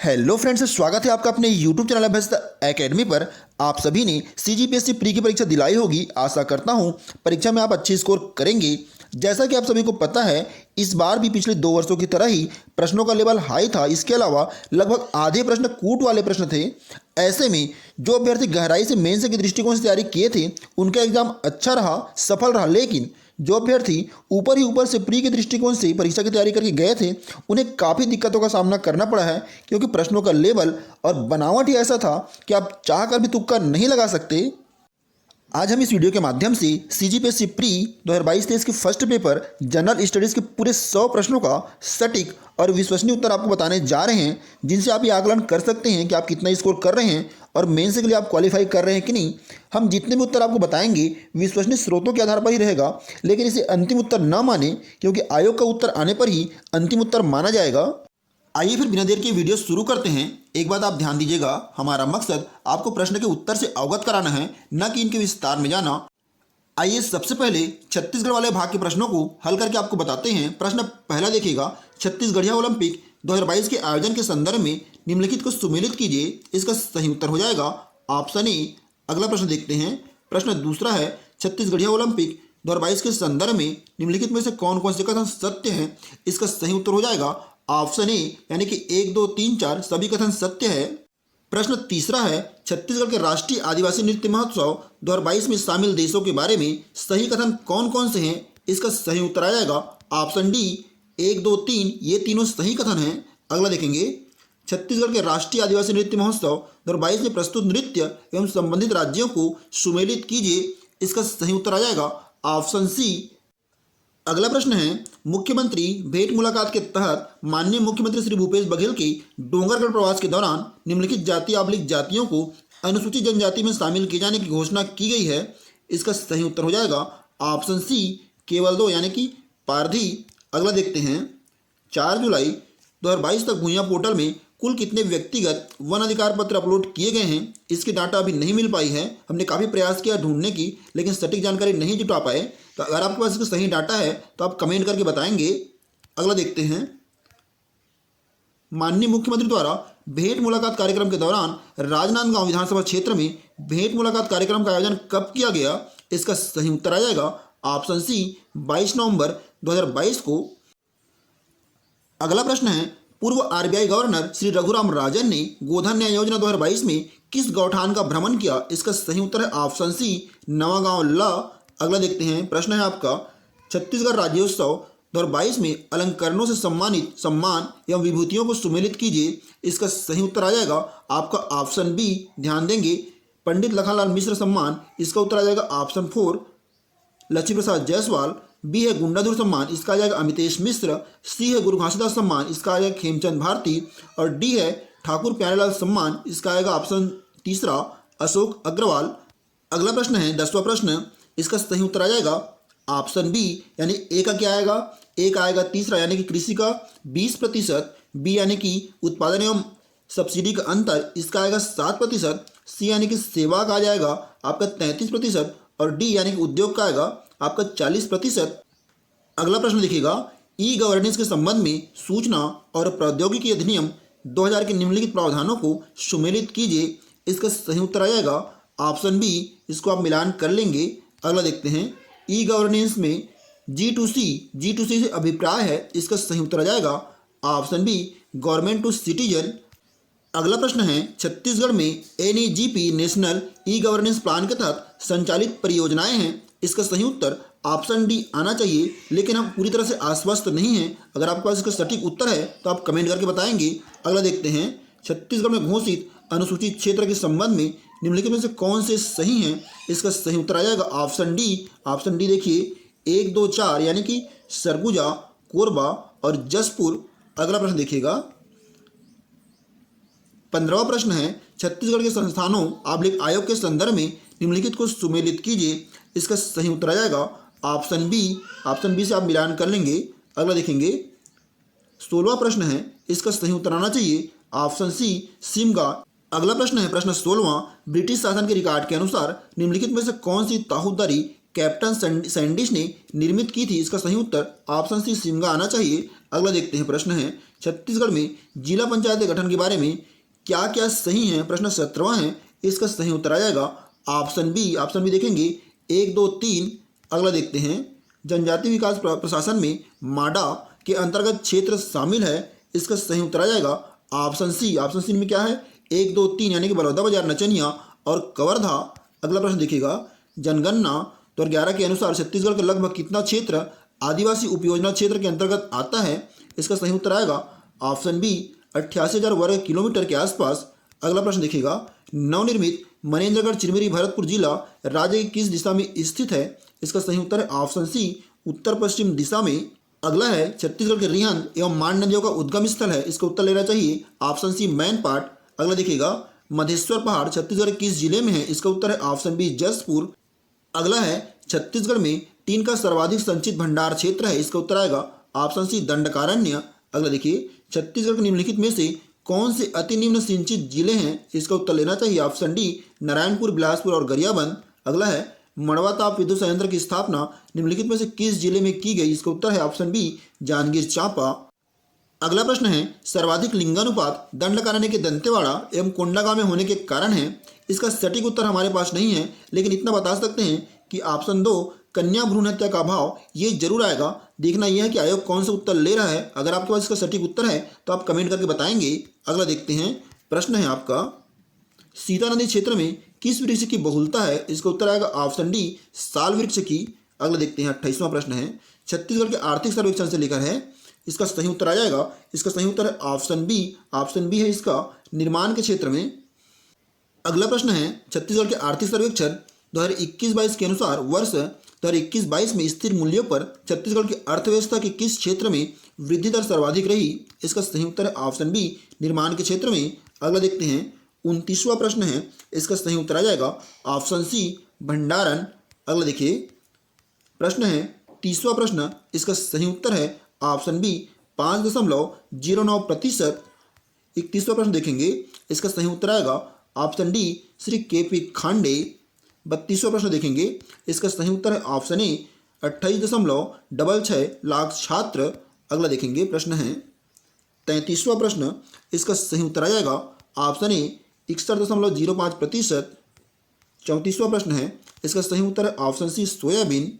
Hello friends, स्वागत है आपका अपने YouTube चैनल अभ्यस्त एकेडमी पर। आप सभी ने CGPSC प्री की परीक्षा दिलाई होगी। आशा करता हूं परीक्षा में आप अच्छे स्कोर करेंगे। जैसा कि आप सभी को पता है, इस बार भी पिछले 2 वर्षों की तरह ही प्रश्नों का लेवल हाई था। इसके अलावा लगभग आधे प्रश्न कूट वाले प्रश्न थे। ऐसे में जो अभ्यर्थी गहराई से मेंस के दृष्टिकोण से तैयारी किए थे उनका एग्जाम अच्छा रहा, सफल रहा। लेकिन जो अभ्यर्थी ऊपर से प्री के दृष्टिकोण से परीक्षा की तैयारी करके गए थे उन्हें काफ़ी दिक्कतों का सामना करना पड़ा है, क्योंकि प्रश्नों का लेवल और बनावट ही ऐसा था कि आप चाहकर भी तुक्का नहीं लगा सकते। आज हम इस वीडियो के माध्यम से CGPSC प्री 2022-23 के फर्स्ट पेपर जनरल स्टडीज़ के पूरे 100 प्रश्नों का सटीक और विश्वसनीय उत्तर आपको बताने जा रहे हैं, जिनसे आप ये आकलन कर सकते हैं कि आप कितना स्कोर कर रहे हैं और मेंस के लिए आप क्वालिफाई कर रहे हैं कि नहीं। हम जितने भी उत्तर आपको बताएंगे विश्वसनीय स्रोतों के आधार पर ही रहेगा, लेकिन इसे अंतिम उत्तर न माने, क्योंकि आयोग का उत्तर आने पर ही अंतिम उत्तर माना जाएगा। आइए फिर बिना देर के वीडियो शुरू करते हैं। एक बात आप ध्यान दीजिएगा, हमारा मकसद आपको प्रश्न के उत्तर से अवगत कराना है, न कि इनके विस्तार में जाना। आइए सबसे पहले छत्तीसगढ़ वाले भाग के प्रश्नों को हल करके आपको बताते हैं। प्रश्न पहला देखिएगा, छत्तीसगढ़िया ओलंपिक 2022 के आयोजन के संदर्भ में निम्नलिखित को सुमेलित कीजिए। इसका सही उत्तर हो जाएगा ऑप्शन ए। अगला प्रश्न देखते हैं। प्रश्न दूसरा है, छत्तीसगढ़िया ओलंपिक 2022 के संदर्भ में निम्नलिखित में से कौन कौन से कथन सत्य हैं। इसका सही उत्तर हो जाएगा ऑप्शन ए, यानी कि 1, 2, 3, 4 सभी कथन सत्य है। प्रश्न तीसरा है, छत्तीसगढ़ के राष्ट्रीय आदिवासी नृत्य महोत्सव 2022 में शामिल देशों के बारे में सही कथन कौन कौन से हैं। इसका सही उत्तर आ जाएगा ऑप्शन डी, 1, 2, 3 ये तीनों सही कथन हैं। अगला देखेंगे, छत्तीसगढ़ के राष्ट्रीय आदिवासी नृत्य महोत्सव 2022 में प्रस्तुत नृत्य एवं संबंधित राज्यों को सुमेलित कीजिए। इसका सही उत्तर आ जाएगा ऑप्शन सी। अगला प्रश्न है, मुख्यमंत्री भेंट मुलाकात के तहत माननीय मुख्यमंत्री श्री भूपेश बघेल के डोंगरगढ़ प्रवास के दौरान निम्नलिखित जातियों को अनुसूचित जनजाति में शामिल किए जाने की घोषणा की गई है। इसका सही उत्तर हो जाएगा ऑप्शन सी, केवल 2 यानी कि पारधी। अगला देखते हैं, 4 जुलाई 2022 तक भूइयां पोर्टल में कुल कितने व्यक्तिगत वन अधिकार पत्र अपलोड किए गए हैं। इसकी डाटा अभी नहीं मिल पाई है। हमने काफ़ी प्रयास किया ढूंढने की, लेकिन सटीक जानकारी नहीं जुटा पाए। तो अगर आपके पास इसका सही डाटा है तो आप कमेंट करके बताएंगे। अगला देखते हैं, माननीय मुख्यमंत्री द्वारा भेंट मुलाकात कार्यक्रम के दौरान राजनांदगांव विधानसभा क्षेत्र में भेंट मुलाकात कार्यक्रम का आयोजन कब किया गया। इसका सही उत्तर आ जाएगा ऑप्शन सी, 22 नवंबर 2022 को। अगला प्रश्न है, पूर्व RBI गवर्नर श्री रघुराम राजन ने गोधन न्याय योजना 2022 में किस गौठान का भ्रमण किया। इसका सही उत्तर है ऑप्शन सी, नवागांव ला। अगला देखते हैं, प्रश्न है आपका, छत्तीसगढ़ राज्योत्सव 2022 में अलंकरणों से सम्मानित सम्मान एवं विभूतियों को सुमेलित कीजिए। इसका सही उत्तर आ जाएगा आपका ऑप्शन बी। ध्यान देंगे, पंडित लखनलाल मिश्र सम्मान, इसका उत्तर आ जाएगा ऑप्शन 4, लक्ष्मी प्रसाद जायसवाल। बी है गुंडाधुर सम्मान, इसका आ जाएगा अमितेश मिश्र। सी है गुरु घासीदास सम्मान, इसका आ जाएगा खेमचंद भारती। और डी है ठाकुर प्यारेलाल सम्मान, इसका आएगा ऑप्शन तीसरा, अशोक अग्रवाल। अगला प्रश्न है 10वां प्रश्न, इसका सही उत्तर आ जाएगा ऑप्शन बी, यानी ए का क्या आएगा, ए का आएगा तीसरा, यानी कि कृषि का 20%, बी यानी कि उत्पादन एवं सब्सिडी का अंतर, इसका आएगा 7%, सी यानी कि सेवा का आ जाएगा आपका 33%, और डी यानी कि उद्योग का आएगा आपका 40%। अगला प्रश्न लिखिएगा, ई गवर्नेंस के संबंध में सूचना और प्रौद्योगिकी अधिनियम 2000 के निम्नलिखित प्रावधानों को सुमेलित कीजिए। इसका सही उत्तर आ जाएगा ऑप्शन बी, इसको आप मिलान कर लेंगे। अगला देखते हैं, ई गवर्नेंस में G2C से अभिप्राय है। इसका सही उत्तर आ जाएगा option B, government to citizen. अगला प्रश्न है, छत्तीसगढ़ में NEGP national e governance plan के तहत संचालित परियोजनाएं हैं। इसका सही उत्तर ऑप्शन डी आना चाहिए, लेकिन हम पूरी तरह से आश्वस्त नहीं हैं। अगर आपके पास इसका सटीक उत्तर है तो आप कमेंट करके बताएंगे। अगला देखते हैं, छत्तीसगढ़ में घोषित अनुसूचित क्षेत्र के संबंध में निम्नलिखित में से कौन से सही हैं। इसका सही उत्तर आ जाएगा ऑप्शन डी। ऑप्शन डी देखिए, 1, 2, 4 यानी कि सरगुजा, कोरबा और जसपुर। अगला प्रश्न देखिएगा, 15वां प्रश्न है, छत्तीसगढ़ के संस्थानों आयोग के संदर्भ में निम्नलिखित को सुमेलित कीजिए। इसका सही उत्तर आ जाएगा ऑप्शन बी। ऑप्शन बी से आप मिलान कर लेंगे। अगला देखेंगे, 16वां प्रश्न है, इसका सही उत्तर आना चाहिए ऑप्शन सी, सिमगा। अगला प्रश्न है, प्रश्न 16वां, ब्रिटिश शासन के रिकॉर्ड के अनुसार निम्नलिखित में से कौन सी ताहूदारी कैप्टन सैंडिश ने निर्मित की थी? इसका सही उत्तर ऑप्शन सी शिमगा आना चाहिए। अगला देखते हैं, प्रश्न है छत्तीसगढ़ में जिला पंचायत के गठन के बारे में क्या क्या सही है? प्रश्न 17वां है, इसका सही उत्तर आ जाएगा ऑप्शन बी। ऑप्शन बी देखेंगे 1, 2, 3। अगला देखते हैं, जनजाति विकास प्रशासन में माडा के अंतर्गत क्षेत्र शामिल है? इसका सही उत्तर आ जाएगा ऑप्शन सी। ऑप्शन सी में क्या है? 1, 2, 3 यानी कि बलौदाबाजार, नचनिया और कवर्धा। अगला प्रश्न देखिएगा, जनगणना 2011 के अनुसार छत्तीसगढ़ का लगभग कितना क्षेत्र आदिवासी उपयोजना क्षेत्र के अंतर्गत आता है? इसका सही उत्तर आएगा ऑप्शन बी 88,000 वर्ग किलोमीटर के आसपास। अगला प्रश्न देखिएगा, नवनिर्मित मनेन्द्रगढ़ चिरमिरी भरतपुर जिला राज्य की किस दिशा में स्थित है? इसका सही उत्तर है ऑप्शन सी उत्तर पश्चिम दिशा में। अगला है छत्तीसगढ़ के रिहंद एवं मान नदियों का उद्गम स्थल है? इसका उत्तर लेना चाहिए ऑप्शन सी मैनपाट। अगला देखिएगा, मधेश्वर पहाड़ छत्तीसगढ़ किस जिले में है? इसका उत्तर है ऑप्शन बी जसपुर। अगला है छत्तीसगढ़ में टीन का सर्वाधिक संचित भंडार क्षेत्र है? इसका उत्तर आएगा ऑप्शन सी दंडकारण्य। अगला देखिए, छत्तीसगढ़ के निम्नलिखित में से कौन से अति निम्न सिंचित जिले हैं? इसका उत्तर लेना चाहिए ऑप्शन डी नारायणपुर, बिलासपुर और गरियाबंद। अगला है मड़वा ताप विद्युत संयंत्र की स्थापना निम्नलिखित में से किस जिले में की गई? इसका उत्तर है ऑप्शन बी जांजगीर चांपा। अगला प्रश्न है, सर्वाधिक लिंगानुपात दंडकारण्य के दंतेवाड़ा एवं कोंडागांव में होने के कारण है? इसका सटीक उत्तर हमारे पास नहीं है, लेकिन इतना बता सकते हैं कि ऑप्शन 2 कन्या भ्रूण हत्या का अभाव ये जरूर आएगा। देखना यह है कि आयोग कौन सा उत्तर ले रहा है। अगर आपके पास इसका सटीक उत्तर है तो आप कमेंट करके बताएंगे। अगला देखते हैं, प्रश्न है आपका, सीता नदी क्षेत्र में किस वृक्ष की बहुलता है? इसका उत्तर आएगा ऑप्शन डी साल वृक्ष की। अगला देखते हैं, 28वां प्रश्न है, छत्तीसगढ़ के आर्थिक सर्वेक्षण से लेकर है? इसका सही उत्तर आ जाएगा, इसका सही उत्तर है ऑप्शन बी। ऑप्शन बी है इसका निर्माण के क्षेत्र में। अगला प्रश्न है, छत्तीसगढ़ के आर्थिक सर्वेक्षण 2021-22 के अनुसार वर्ष 2021-22 में स्थिर मूल्यों पर छत्तीसगढ़ की अर्थव्यवस्था के किस क्षेत्र में वृद्धि दर सर्वाधिक रही? इसका सही उत्तर है ऑप्शन बी निर्माण के क्षेत्र में। अगला देखते हैं, 29वां प्रश्न है, इसका सही उत्तर आ जाएगा ऑप्शन सी भंडारण। अगला देखिए, प्रश्न है 30वां प्रश्न, इसका सही उत्तर है ऑप्शन बी 5.09%। 31वां प्रश्न देखेंगे, इसका सही उत्तर आएगा option D Shri K P. Khande. 32वां प्रश्न देखेंगे, इसका सही उत्तर है ऑप्शन ए 28.66 लाख छात्र। अगला देखेंगे, प्रश्न है 33वां प्रश्न, इसका सही उत्तर आ जाएगा ऑप्शन ए 61.05%। 34वां प्रश्न है, इसका सही उत्तर है ऑप्शन सी सोयाबीन।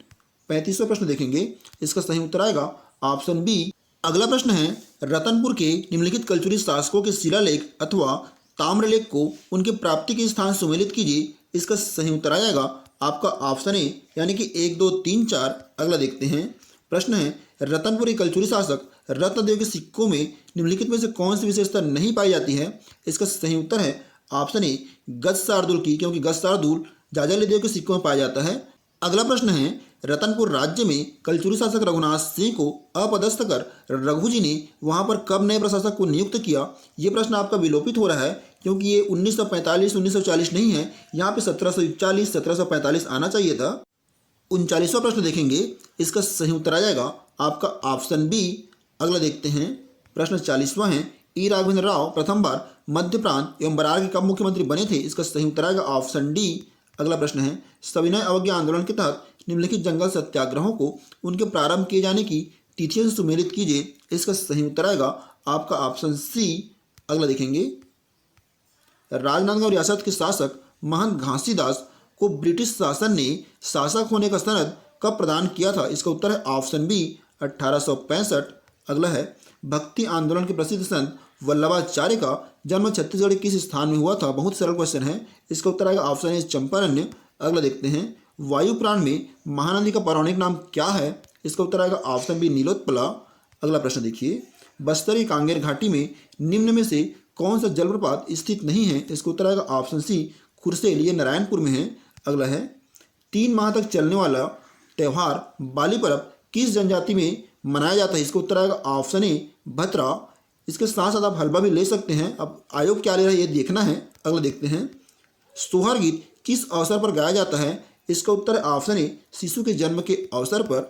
35वां प्रश्न देखेंगे, इसका सही उत्तर आएगा ऑप्शन बी। अगला प्रश्न है, रतनपुर के निम्नलिखित कलचुरी शासकों के शिलालेख अथवा ताम्रलेख को उनके प्राप्ति के स्थान सुमेलित कीजिए। इसका सही उत्तर आ जाएगा आपका ऑप्शन ए यानी कि 1, 2, 3, 4। अगला देखते हैं, प्रश्न है, रतनपुर के कलचुरी शासक रत्नदेव के सिक्कों में निम्नलिखित में से कौन सी विशेषता नहीं पाई जाती है? इसका सही उत्तर है ऑप्शन ए गज शार्दुल की, क्योंकि गज शार्दुल जाजाली देव के सिक्कों में पाया जाता है। अगला प्रश्न है, रतनपुर राज्य में कलचुरी शासक रघुनाथ सिंह को अपदस्थ कर रघु जी ने वहां पर कब नए प्रशासक को नियुक्त किया? ये प्रश्न आपका विलोपित हो रहा है, क्योंकि ये 1945 1940 नहीं है, यहाँ पे 1741 1745 आना चाहिए था। 39वां प्रश्न देखेंगे, इसका सही उत्तर आ जाएगा आपका ऑप्शन बी। अगला देखते हैं, प्रश्न 40वां है, ई राघवेंद्र राव प्रथम बार मध्य प्रांत एवं बरार के कब मुख्यमंत्री बने थे? इसका सही उत्तर आएगा ऑप्शन डी। अगला प्रश्न है, सविनय अवज्ञा आंदोलन के तहत निम्नलिखित जंगल सत्याग्रहों को उनके प्रारंभ किए जाने की तिथियों से सुमेलित कीजिए। इसका सही उत्तर आएगा आपका ऑप्शन सी। अगला देखेंगे, राजनांदगांव रियासत के शासक महंत घासीदास को ब्रिटिश शासन ने शासक होने का सनद कब प्रदान किया था? इसका उत्तर है ऑप्शन बी 1865। अगला है, भक्ति आंदोलन के प्रसिद्ध संत वल्लभाचार्य का जन्म छत्तीसगढ़ के किस स्थान में हुआ था? बहुत सरल क्वेश्चन है, इसका उत्तर आएगा ऑप्शन ए चंपारण्य। अगला देखते हैं, वायुपुराण में महानदी का पौराणिक नाम क्या है? इसका उत्तर आएगा ऑप्शन बी नीलोत्पला। अगला प्रश्न देखिए, बस्तर की कांगेर घाटी में निम्न में से कौन सा जलप्रपात स्थित नहीं है? इसका उत्तर आएगा ऑप्शन सी खुरसेल, ये नारायणपुर में है। अगला है, 3 माह तक चलने वाला त्यौहार बाली पर्व किस जनजाति में मनाया जाता है? इसका उत्तर आएगा ऑप्शन ए भतरा। इसके साथ साथ आप हलवा भी ले सकते हैं, अब आयोग क्या ले रहा है ये देखना है। अगला देखते हैं, सोहर गीत किस अवसर पर गाया जाता है? इसका उत्तर है ऑप्शन ए शिशु के जन्म के अवसर पर।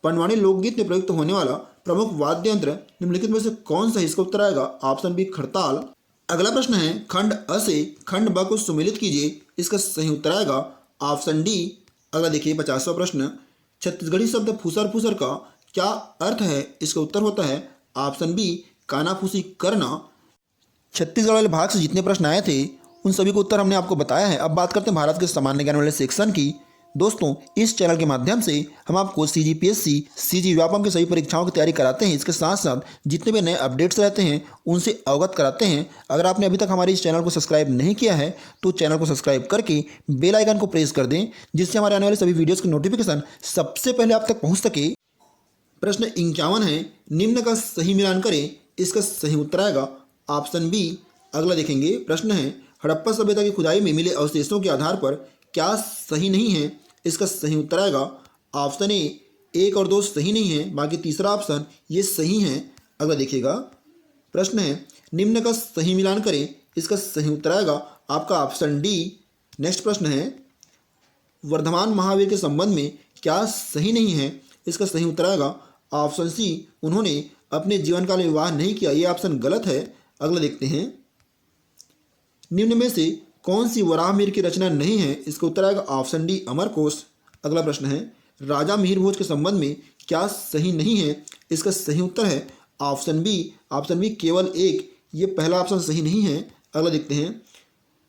पंडवानी लोकगीत में प्रयुक्त होने वाला प्रमुख वाद्य यंत्र निम्नलिखित में से कौन सा? इसका उत्तर आएगा ऑप्शन बी खड़ताल। अगला प्रश्न है, खंड अ से खंड ब को सुमेलित कीजिए। इसका सही उत्तर आएगा ऑप्शन डी अगला देखिए 50वां प्रश्न, छत्तीसगढ़ी शब्द फूसर फूसर का क्या अर्थ है? इसका उत्तर होता है ऑप्शन बी, कानाफूसी करना। छत्तीसगढ़ वाले भाग से जितने प्रश्न आए थे उन सभी को उत्तर हमने आपको बताया है। अब बात करते हैं भारत के सामान्य ज्ञान वाले सेक्शन की। दोस्तों, इस चैनल के माध्यम से हम आपको CGPSC, CG व्यापम की सभी परीक्षाओं की तैयारी कराते हैं। इसके साथ साथ जितने भी नए अपडेट्स रहते हैं उनसे अवगत कराते हैं। अगर आपने अभी तक हमारे इस चैनल को सब्सक्राइब नहीं किया है तो चैनल को सब्सक्राइब करके बेल आइकन को प्रेस कर दें, जिससे हमारे आने वाले सभी वीडियोज़ की नोटिफिकेशन सबसे पहले आप तक पहुँच सके। प्रश्न 51 है, निम्न का सही मिलान करें। इसका सही उत्तर आएगा ऑप्शन बी। अगला देखेंगे, प्रश्न है, हड़प्पा सभ्यता की खुदाई में मिले अवशेषों के आधार पर क्या सही नहीं है? इसका सही उत्तर आएगा ऑप्शन ए, 1 और 2 सही नहीं है, बाकी तीसरा ऑप्शन ये सही है। अगला देखिएगा, प्रश्न है, निम्न का सही मिलान करें। इसका सही उत्तर आएगा आपका ऑप्शन डी। नेक्स्ट प्रश्न है, वर्धमान महावीर के संबंध में क्या सही नहीं है? इसका सही उत्तर आएगा ऑप्शन सी, उन्होंने अपने जीवन काल में विवाह नहीं किया। ये ऑप्शन गलत है। अगला देखते हैं, निम्न में से कौन सी वराह मिहिर की रचना नहीं है? इसका उत्तर आएगा ऑप्शन डी, अमरकोश। अगला प्रश्न है, राजा मिहिर भोज के संबंध में क्या सही नहीं है? इसका सही उत्तर है ऑप्शन बी। ऑप्शन बी केवल एक, ये पहला ऑप्शन सही नहीं है। अगला देखते हैं,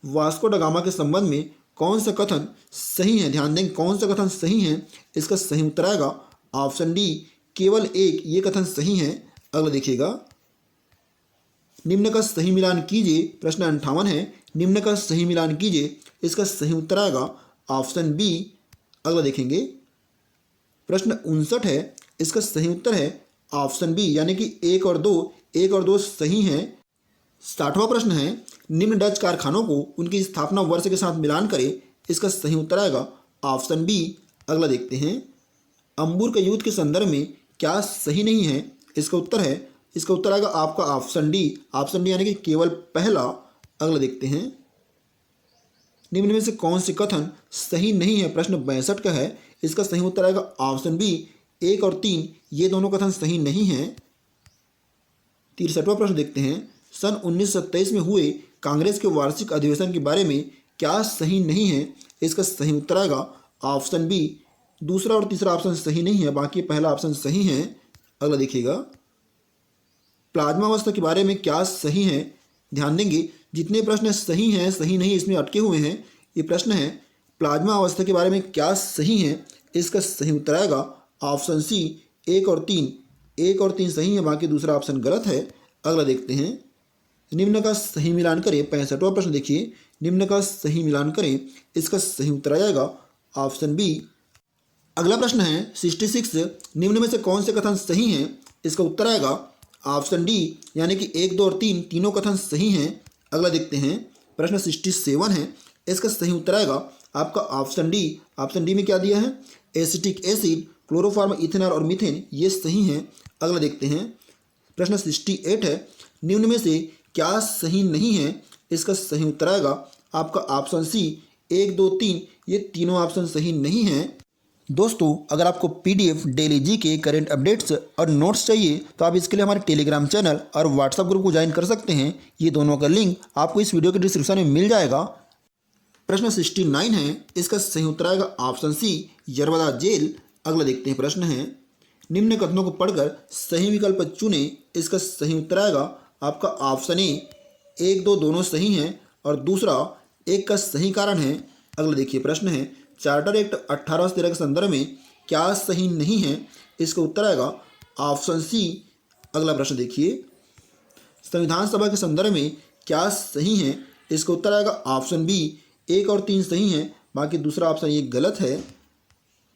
वास्को ड गामा के संबंध में कौन सा कथन सही है? ध्यान दें, कौन सा कथन सही है? इसका सही उत्तर आएगा ऑप्शन डी, केवल एक, ये कथन सही है। अगला देखिएगा, निम्न का सही मिलान कीजिए। प्रश्न 58 है, निम्न का सही मिलान कीजिए। इसका सही उत्तर आएगा ऑप्शन बी। अगला देखेंगे, प्रश्न 59 है, इसका सही उत्तर है ऑप्शन बी, यानी कि 1 और 2 सही हैं। 60वां प्रश्न है, निम्न डच कारखानों को उनकी स्थापना वर्ष के साथ मिलान करें। इसका सही उत्तर आएगा ऑप्शन बी। अगला देखते हैं, अंबुर के युद्ध के संदर्भ में क्या सही नहीं है? इसका उत्तर आएगा आपका ऑप्शन डी। ऑप्शन डी यानी कि केवल पहला। अगला देखते हैं, निम्न में से कौन से कथन सही नहीं है? प्रश्न 62 का है। इसका सही उत्तर आएगा ऑप्शन बी, 1 और 3, ये दोनों कथन सही नहीं हैं। 63वां प्रश्न देखते हैं, सन 1927 में हुए कांग्रेस के वार्षिक अधिवेशन के बारे में क्या सही नहीं है? इसका सही उत्तर आएगा ऑप्शन बी। दूसरा और तीसरा ऑप्शन सही नहीं है, बाकी पहला ऑप्शन सही है। अगला देखिएगा, प्लाज्मा अवस्था के बारे में क्या सही है? ध्यान देंगे, जितने प्रश्न सही हैं सही नहीं इसमें अटके हुए हैं। ये प्रश्न है, प्लाज्मा अवस्था के बारे में क्या सही है? इसका सही उत्तर आएगा ऑप्शन सी, 1 और 3 सही है, बाकी दूसरा ऑप्शन गलत है। अगला देखते हैं, निम्न का सही मिलान करें। 65वां प्रश्न देखिए, निम्न का सही मिलान करें। इसका सही उत्तर आ जाएगा ऑप्शन बी। अगला प्रश्न है 66, निम्न में से कौन से कथन सही हैं? इसका उत्तर आएगा ऑप्शन डी, यानी कि 1, 2 और 3 तीनों कथन सही हैं। अगला देखते हैं, प्रश्न 67 है। इसका सही उत्तर आएगा आपका ऑप्शन डी। ऑप्शन डी में क्या दिया है? एसिटिक एसिड, क्लोरोफॉर्म, इथेनॉल और मीथेन, ये सही हैं। अगला देखते हैं, प्रश्न 68 है, निम्न में से क्या सही नहीं है? इसका सही उत्तर आएगा आपका ऑप्शन सी, 1, 2, 3, ये तीनों ऑप्शन सही नहीं हैं। दोस्तों, अगर आपको PDF डेली जी के करंट अपडेट्स और नोट्स चाहिए तो आप इसके लिए हमारे टेलीग्राम चैनल और व्हाट्सएप ग्रुप को ज्वाइन कर सकते हैं। ये दोनों का लिंक आपको इस वीडियो के डिस्क्रिप्शन में मिल जाएगा। प्रश्न 69 है। इसका सही उत्तर आएगा ऑप्शन सी, यरवदा जेल। अगला देखते हैं, प्रश्न है, निम्न कथनों को पढ़कर सही विकल्प चुने। इसका सही उत्तर आएगा आपका ऑप्शन ए, 1, 2 दोनों सही हैं और दूसरा एक का सही कारण है। अगला देखिए, प्रश्न है, चार्टर एक्ट 1813 के संदर्भ में क्या सही नहीं है? इसका उत्तर आएगा ऑप्शन सी। अगला प्रश्न देखिए, संविधान सभा के संदर्भ में क्या सही है? इसका उत्तर आएगा ऑप्शन बी, 1 और 3 सही हैं, बाकी दूसरा ऑप्शन ये गलत है।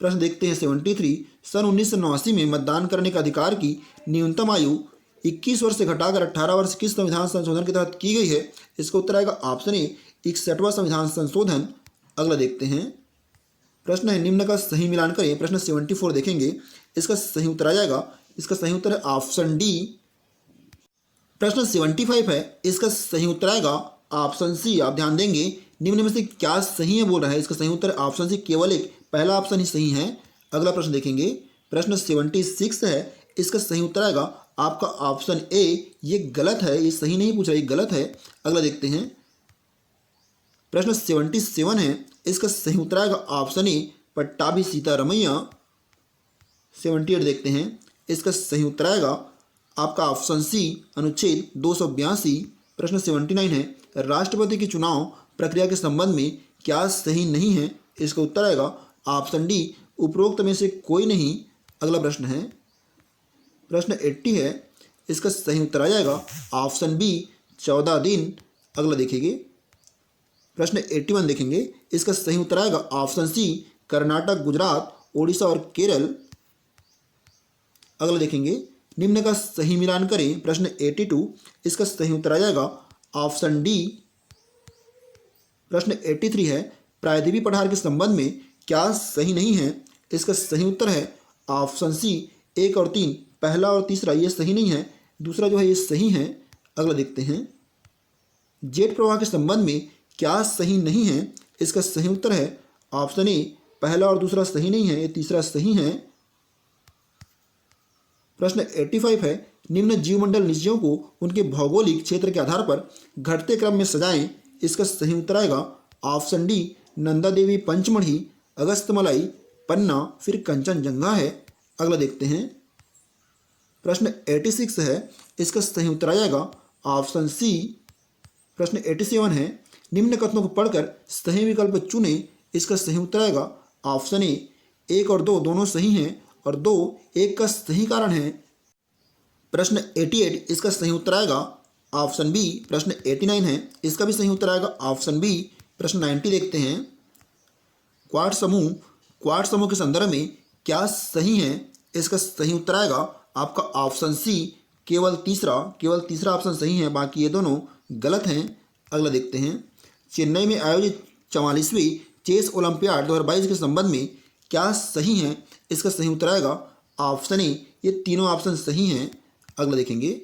प्रश्न देखते हैं 73, सन 1989 में मतदान करने का अधिकार की न्यूनतम आयु 21 वर्ष से घटाकर 18 वर्ष किस संविधान संशोधन के तहत की गई है? इसका उत्तर आएगा ऑप्शन ए, 61वां संविधान संशोधन। अगला देखते हैं, प्रश्न है, निम्न का सही मिलान करें। प्रश्न 74 देखेंगे। इसका सही उत्तर आ जाएगा, इसका सही उत्तर है ऑप्शन डी। प्रश्न 75 है। इसका सही उत्तर आएगा ऑप्शन सी। आप ध्यान देंगे, निम्न में से क्या सही है बोल रहा है। इसका सही उत्तर ऑप्शन सी, केवल एक, पहला ऑप्शन ही सही है। अगला प्रश्न देखेंगे, प्रश्न 76 है। इसका सही उत्तर आएगा आपका ऑप्शन ए। ये गलत है, ये सही नहीं पूछ रहा, ये गलत है। अगला देखते हैं, प्रश्न 77 है। इसका सही उत्तर आएगा ऑप्शन ए, पट्टाभी सीतारमैया। 78 देखते हैं, इसका सही उत्तर आएगा आपका ऑप्शन सी अनुच्छेद 282। प्रश्न 79 है, राष्ट्रपति के चुनाव प्रक्रिया के संबंध में क्या सही नहीं है? इसका उत्तर आएगा ऑप्शन डी उपरोक्त में से कोई नहीं। अगला प्रश्न है प्रश्न 80 है, इसका सही उत्तर आ जाएगा ऑप्शन बी 14 दिन। अगला देखेंगे प्रश्न 81 देखेंगे, इसका सही उत्तर आएगा ऑप्शन सी कर्नाटक, गुजरात, ओडिशा और केरल। अगला देखेंगे निम्न का सही मिलान करें। प्रश्न 82, इसका सही उत्तर आ जाएगा ऑप्शन डी। प्रश्न 83 है, प्रायद्वीपीय पठार के संबंध में क्या सही नहीं है? इसका सही उत्तर है ऑप्शन सी 1 और 3। पहला और तीसरा ये सही नहीं है, दूसरा जो है ये सही है। अगला देखते हैं जेट प्रवाह के संबंध में क्या सही नहीं है? इसका सही उत्तर है ऑप्शन ए, पहला और दूसरा सही नहीं है, ये तीसरा सही है। प्रश्न 85 है, निम्न जीवमंडल निचयों को उनके भौगोलिक क्षेत्र के आधार पर घटते क्रम में सजाएं। इसका सही उत्तर आएगा ऑप्शन डी नंदा देवी, पंचमढ़ी, अगस्तमलाई, पन्ना, फिर कंचनजंगा है। अगला देखते हैं प्रश्न 86 है, इसका सही उत्तर आ जाएगा ऑप्शन सी। प्रश्न 87 है, निम्न कथनों को पढ़कर सही विकल्प चुने। इसका सही उत्तर आएगा ऑप्शन ए 1 और 2 दोनों सही हैं और 2 1 का सही कारण है। प्रश्न 88, इसका सही उत्तर आएगा ऑप्शन बी। प्रश्न 89 है, इसका भी सही उत्तर आएगा ऑप्शन बी। प्रश्न 90 देखते हैं, क्वाड समूह के संदर्भ में क्या सही है? इसका सही उत्तर आएगा आपका ऑप्शन सी केवल तीसरा ऑप्शन सही है, बाकी ये दोनों गलत हैं। अगला देखते हैं चेन्नई में आयोजित 44वीं चेस ओलंपियाड 2022 के संबंध में क्या सही है? इसका सही उत्तर आएगा ऑप्शन ए, ये तीनों ऑप्शन सही हैं। अगला देखेंगे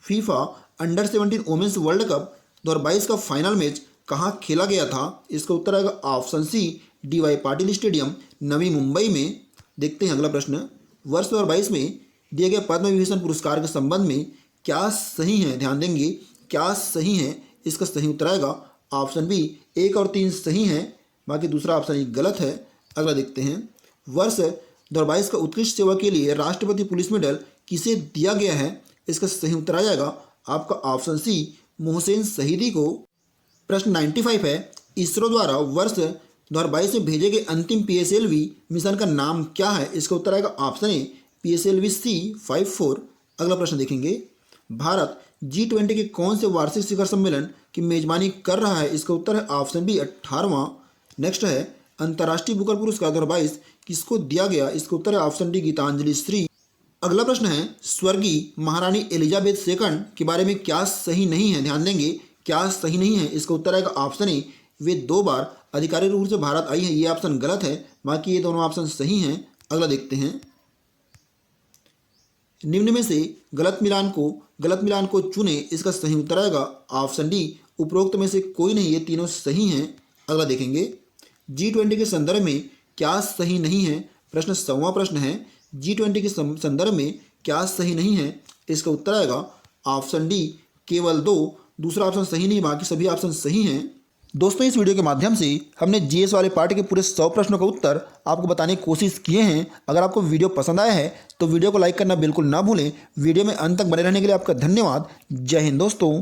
FIFA under 17 women's world cup 2022 का फाइनल मैच कहाँ खेला गया था? इसका उत्तर आएगा option C DY Patil stadium, Navi Mumbai में। देखते हैं अगला प्रश्न, वर्ष 2022 में दिए गए पद्म विभूषण पुरस्कार के संबंध में क्या सही है? ध्यान देंगे क्या सही है? इसका सही उत्तर आएगा ऑप्शन बी 1 और 3 सही हैं, बाकी दूसरा ऑप्शन गलत है। अगला देखते हैं वर्ष 2022 का उत्कृष्ट सेवा के लिए राष्ट्रपति पुलिस मेडल किसे दिया गया है? इसका सही उत्तर आ जाएगा आपका ऑप्शन सी मोहसेन शहीदी को। प्रश्न 95 है, इसरो द्वारा वर्ष 2022 में भेजे गए अंतिम PSLV मिशन का नाम क्या है? इसका उत्तर आएगा ऑप्शन ए PSLV-C54। अगला प्रश्न देखेंगे, भारत G20 के कौन से वार्षिक शिखर सम्मेलन की मेजबानी कर रहा है? इसका उत्तर है ऑप्शन बी 18वां। नेक्स्ट है, अंतर्राष्ट्रीय बुकर पुरस्कार 2022 किसको दिया गया? इसका उत्तर है ऑप्शन डी गीतांजलि श्री। अगला प्रश्न है, स्वर्गीय महारानी एलिजाबेथ सेकंड के बारे में क्या सही नहीं है? ध्यान देंगे क्या सही नहीं है? इसका उत्तर आएगा ऑप्शन ए, वे 2 बार आधिकारिक रूप से भारत आई है, ये ऑप्शन गलत है, बाकी ये दोनों ऑप्शन सही हैं। अगला देखते हैं, निम्न में से गलत मिलान को चुने। इसका सही उत्तर आएगा ऑप्शन डी उपरोक्त में से कोई नहीं, ये तीनों सही हैं। अगला देखेंगे G20 के संदर्भ में क्या सही नहीं है? प्रश्न 100वां प्रश्न है, G20 के संदर्भ में क्या सही नहीं है? इसका उत्तर आएगा ऑप्शन डी केवल 2, दूसरा ऑप्शन सही नहीं, बाकी सभी ऑप्शन सही हैं। दोस्तों इस वीडियो के माध्यम से हमने GS वाले पार्ट के पूरे 100 प्रश्नों का उत्तर आपको बताने की कोशिश किए हैं। अगर आपको वीडियो पसंद आया है तो वीडियो को लाइक करना बिल्कुल ना भूलें। वीडियो में अंत तक बने रहने के लिए आपका धन्यवाद। जय हिंद दोस्तों।